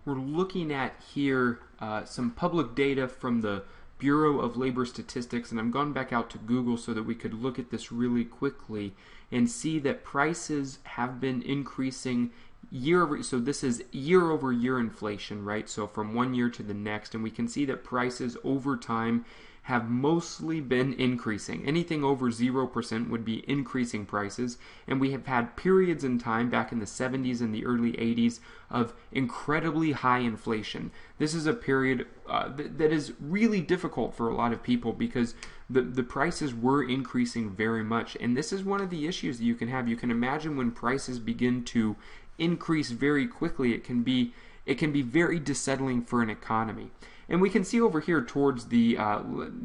we're looking at here some public data from the Bureau of Labor Statistics, and I'm going back out to Google so that we could look at this really quickly and see that prices have been increasing so this is year over year inflation, right? So from one year to the next, and we can see that prices over time have mostly been increasing. Anything over 0% would be increasing prices, and we have had periods in time back in the 70s and the early 80s of incredibly high inflation. This is a period that is really difficult for a lot of people because the prices were increasing very much, and this is one of the issues that you can have. You can imagine when prices begin to increase very quickly, it can be very unsettling for an economy. And we can see over here towards the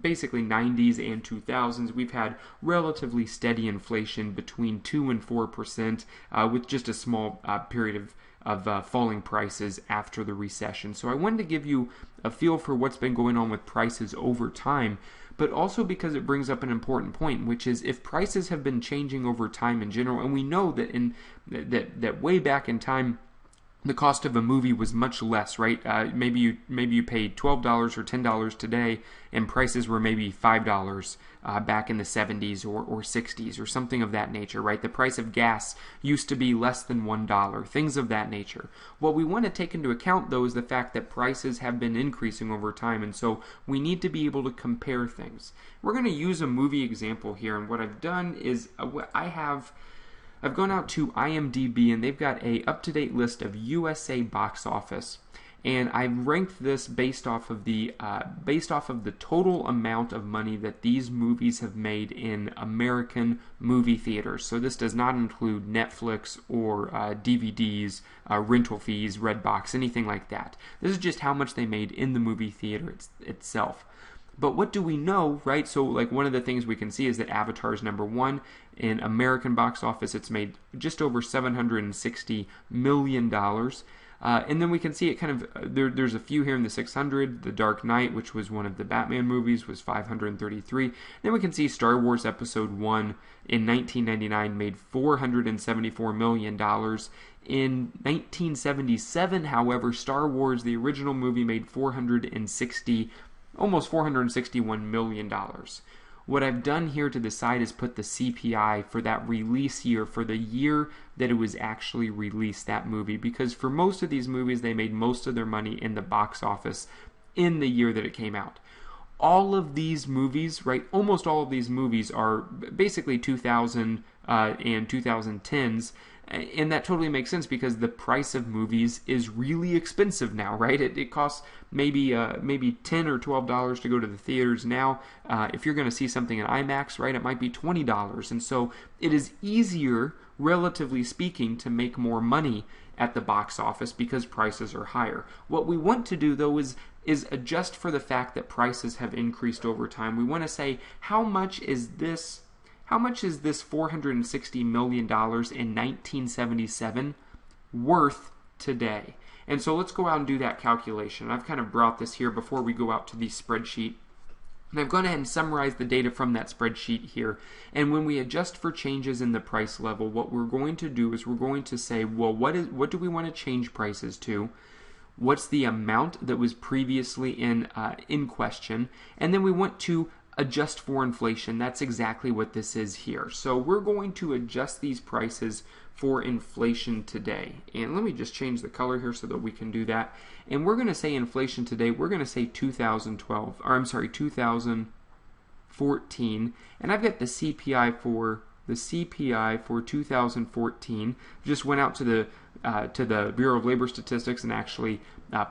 basically 90s and 2000s, we've had relatively steady inflation between 2 and 4%, with just a small period of falling prices after the recession. So I wanted to give you a feel for what's been going on with prices over time, but also because it brings up an important point, which is if prices have been changing over time in general, and we know that that way back in time, the cost of a movie was much less, right? Maybe you paid $12 or $10 today, and prices were maybe $5 back in the 70s or 60s or something of that nature, right? The price of gas used to be less than $1, things of that nature. What we want to take into account, though, is the fact that prices have been increasing over time, and so we need to be able to compare things. We're going to use a movie example here, and what I've done is I've gone out to IMDb, and they've got a up-to-date list of USA box office, and I've ranked this based off of the total amount of money that these movies have made in American movie theaters. So this does not include Netflix or DVDs, rental fees, Redbox, anything like that. This is just how much they made in the movie theater itself. But what do we know, right? So like one of the things we can see is that Avatar is number one. In American box office, it's made just over $760 million. And then we can see it kind of, there's a few here in the 600. The Dark Knight, which was one of the Batman movies, was 533. Then we can see Star Wars Episode 1 in 1999 made $474 million. In 1977, however, Star Wars, the original movie, made almost $461 million. What I've done here to the side is put the CPI for that release year, for the year that it was actually released, that movie, because for most of these movies, they made most of their money in the box office in the year that it came out. All of these movies, right, almost all of these movies are basically 2000 and 2010s, and that totally makes sense because the price of movies is really expensive now, right? It costs maybe $10 or $12 to go to the theaters now. If you're going to see something in IMAX, right, it might be $20. And so it is easier, relatively speaking, to make more money at the box office because prices are higher. What we want to do, though, is adjust for the fact that prices have increased over time. We want to say, how much is this $460 million in 1977 worth today? And so let's go out and do that calculation. I've kind of brought this here before we go out to the spreadsheet. And I've gone ahead and summarized the data from that spreadsheet here. And when we adjust for changes in the price level, what we're going to do is we're going to say, well, what do we want to change prices to? What's the amount that was previously in question? And then we want to adjust for inflation. That's exactly what this is here. So we're going to adjust these prices for inflation today. And let me just change the color here so that we can do that. And we're going to say inflation today, we're going to say 2014. And I've got the CPI for 2014. Just went out to the Bureau of Labor Statistics and actually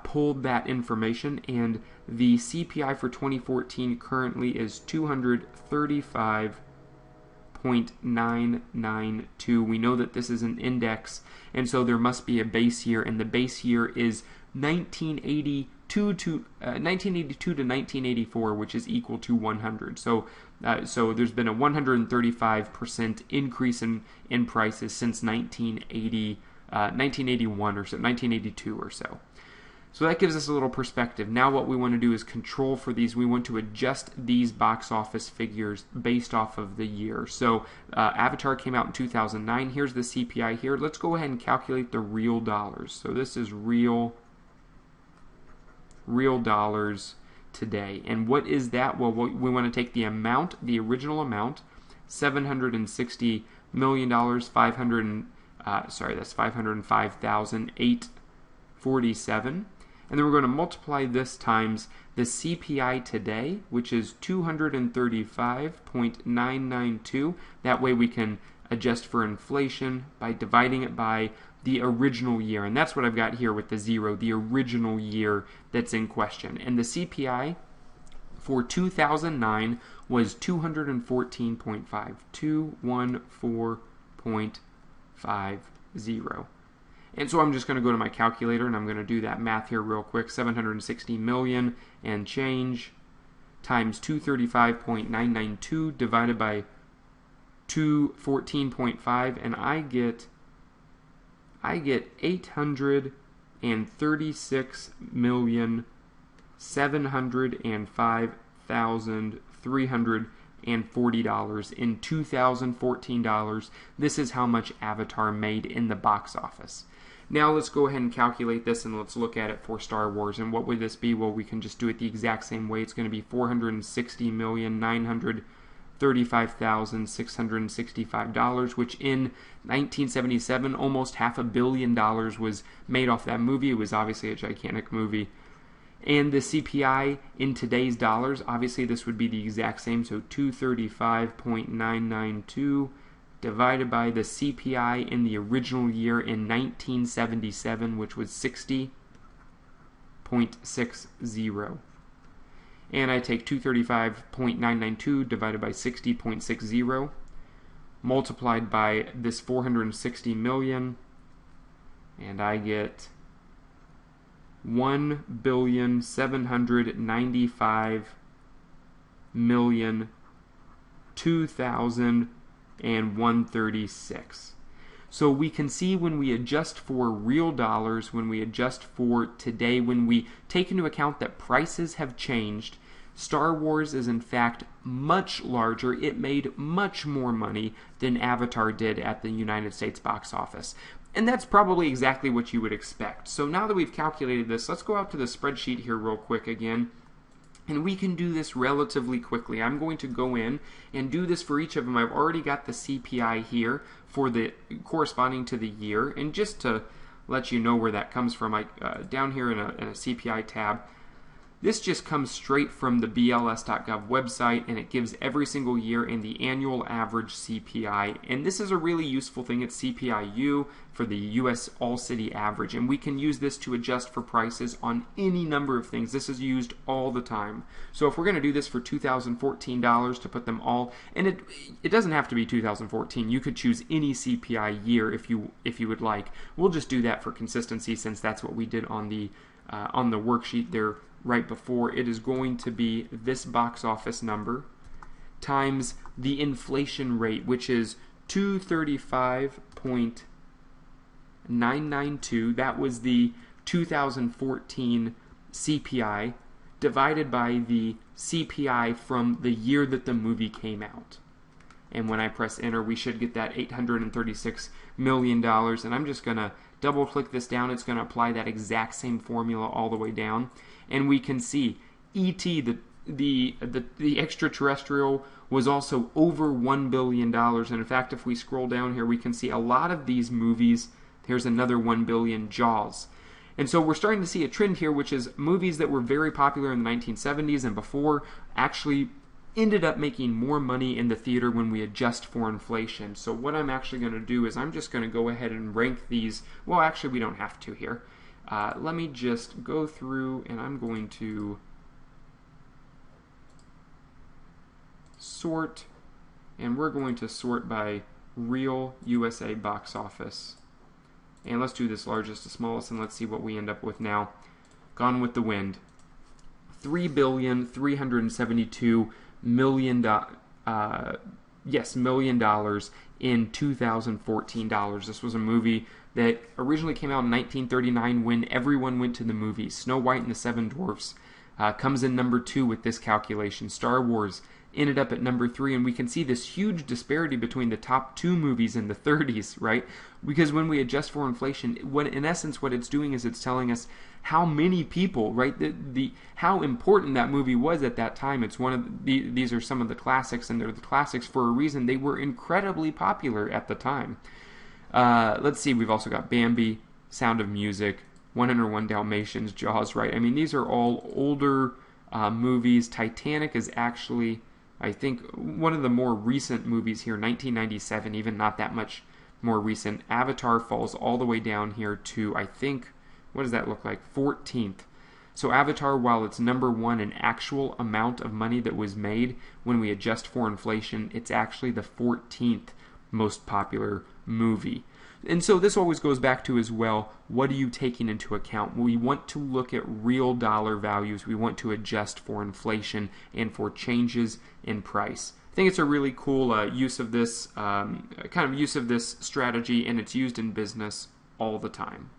pulled that information, and the CPI for 2014 currently is 235.992. We know that this is an index, and so there must be a base year, and the base year is 1982 to 1984, which is equal to 100. So there's been a 135% increase in prices since 1981 or so, 1982 or so. So that gives us a little perspective. Now what we want to do is control for these. We want to adjust these box office figures based off of the year. So Avatar came out in 2009. Here's the CPI here. Let's go ahead and calculate the real dollars. So this is real real dollars today. And what is that? Well, we want to take the amount, the original amount, $760 million, that's 505,847. And then we're going to multiply this times the CPI today, which is 235.992. That way we can adjust for inflation by dividing it by the original year. And that's what I've got here with the 0, the original year that's in question. And the CPI for 2009 was 214.5, 214.50. And so I'm just going to go to my calculator and I'm going to do that math here real quick. 760 million and change times 235.992 divided by 214.5, and I get 836,705,340 in 2014 dollars. This is how much Avatar made in the box office. Now let's go ahead and calculate this and let's look at it for Star Wars. And what would this be? Well, we can just do it the exact same way. It's going to be $460,935,665, which in 1977, almost $500 million was made off that movie. It was obviously a gigantic movie. And the CPI in today's dollars, obviously this would be the exact same, so 235.992 divided by the CPI in the original year in 1977, which was 60.60. And I take 235.992 divided by 60.60, multiplied by this 460 million, and I get 1,795,002,136. So we can see when we adjust for real dollars, when we adjust for today, when we take into account that prices have changed, Star Wars is in fact much larger. It made much more money than Avatar did at the United States box office. And that's probably exactly what you would expect. So now that we've calculated this, let's go out to the spreadsheet here real quick again. And we can do this relatively quickly. I'm going to go in and do this for each of them. I've already got the CPI here for the corresponding to the year. And just to let you know where that comes from, down here in a CPI tab, this just comes straight from the BLS.gov website, and it gives every single year and the annual average CPI. And this is a really useful thing. It's CPI-U for the U.S. All-City Average, and we can use this to adjust for prices on any number of things. This is used all the time. So if we're going to do this for 2014 dollars to put them all, and it doesn't have to be 2014. You could choose any CPI year if you would like. We'll just do that for consistency, since that's what we did on the worksheet there right before. It is going to be this box office number times the inflation rate, which is 235.992. That was the 2014 CPI, divided by the CPI from the year that the movie came out. And when I press enter, we should get that $836 million. And I'm just going to double click this down. It's going to apply that exact same formula all the way down. And we can see E.T., the extraterrestrial, was also over $1 billion. And in fact, if we scroll down here, we can see a lot of these movies. Here's another 1 billion, Jaws. And so we're starting to see a trend here, which is movies that were very popular in the 1970s and before actually ended up making more money in the theater when we adjust for inflation. So what I'm actually going to do is I'm just going to go ahead and rank these. Well, actually, we don't have to here. Let me just go through, and I'm going to sort, and we're going to sort by real USA box office. And let's do this largest to smallest, and let's see what we end up with now. Gone with the Wind. $3,372 million in 2014 dollars. This was a movie that originally came out in 1939 when everyone went to the movies. Snow White and the Seven Dwarfs comes in number 2 with this calculation. Star Wars ended up at number 3, and we can see this huge disparity between the top 2 movies in the 30s, right? Because when we adjust for inflation, in essence what it's doing is it's telling us how many people, right, how important that movie was at that time. It's one of these are some of the classics, and they're the classics for a reason. They were incredibly popular at the time. Let's see, we've also got Bambi, Sound of Music, 101 Dalmatians, Jaws, right? I mean, these are all older movies. Titanic is actually, I think, one of the more recent movies here, 1997, even not that much more recent. Avatar falls all the way down here to, I think, what does that look like? 14th. So Avatar, while it's number 1 in actual amount of money that was made, when we adjust for inflation, it's actually the 14th most popular movie. And so this always goes back to as well, what are you taking into account? We want to look at real dollar values. We want to adjust for inflation and for changes in price. I think it's a really cool use of this strategy, and it's used in business all the time.